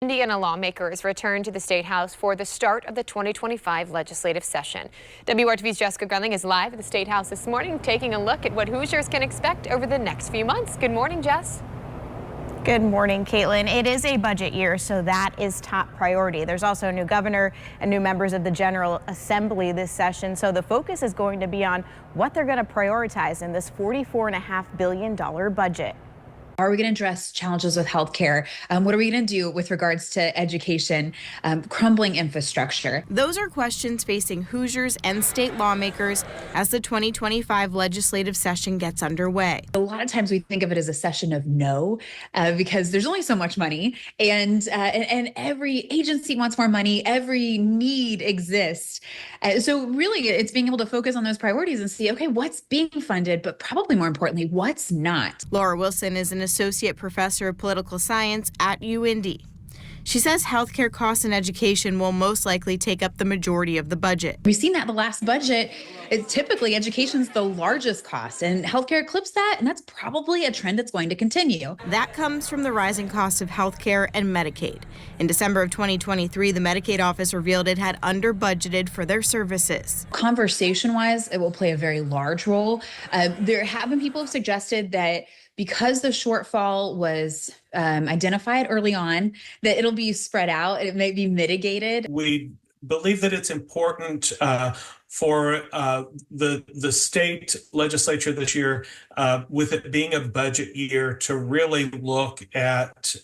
Indiana lawmakers return to the statehouse for the start of the 2025 legislative session. WRTV's Jessica Grunling is live at the statehouse this morning, taking a look at what Hoosiers can expect over the next few months. Good morning, Jess. Good morning, Caitlin. It is a budget year, so that is top priority. There's also a new governor and new members of the General Assembly this session, so the focus is going to be on what they're going to prioritize in this $44.5 billion budget. Are we going to address challenges with healthcare? What are we going to do with regards to education, crumbling infrastructure? Those are questions facing Hoosiers and state lawmakers as the 2025 legislative session gets underway. A lot of times we think of it as a session of no, because there's only so much money, and every agency wants more money. Every need exists. So really, it's being able to focus on those priorities and see, okay, what's being funded, but probably more importantly, what's not. Laura Wilson is an associate professor of political science at UIndy. She says healthcare costs and education will most likely take up the majority of the budget. We've seen that the last budget, typically education's the largest cost, and healthcare eclipsed that, and that's probably a trend that's going to continue. That comes from the rising cost of healthcare and Medicaid. In December of 2023, the Medicaid office revealed it had under budgeted for their services. Conversation-wise, it will play a very large role. There have been people who have suggested that because the shortfall was identified early on, that it'll be spread out, it may be mitigated. We believe that it's important for the state legislature this year, with it being a budget year, to really look at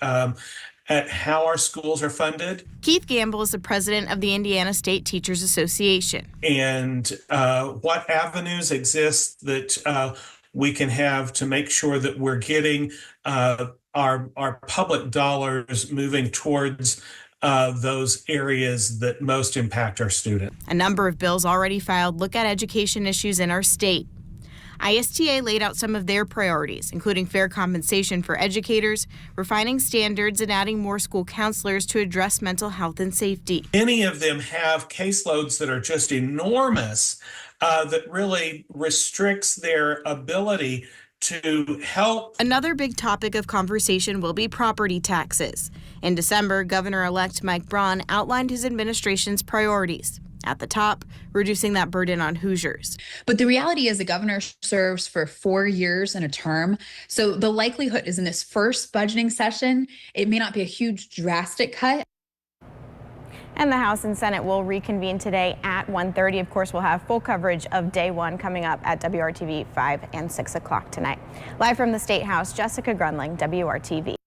how our schools are funded. Keith Gamble is the president of the Indiana State Teachers Association. And what avenues exist that we can have to make sure that we're getting our public dollars moving towards those areas that most impact our students. A number of bills already filed look at education issues in our state. ISTA laid out some of their priorities, including fair compensation for educators, refining standards, and adding more school counselors to address mental health and safety. Many of them have caseloads that are just enormous, that really restricts their ability to help. Another big topic of conversation will be property taxes. In December, Governor-elect Mike Braun outlined his administration's priorities. At the top, reducing that burden on Hoosiers. But the reality is the governor serves for 4 years in a term. So the likelihood is in this first budgeting session, it may not be a huge drastic cut. And the House and Senate will reconvene today at 1:30. Of course, we'll have full coverage of day one coming up at WRTV 5 and 6 o'clock tonight. Live from the State House, Jessica Grunling, WRTV.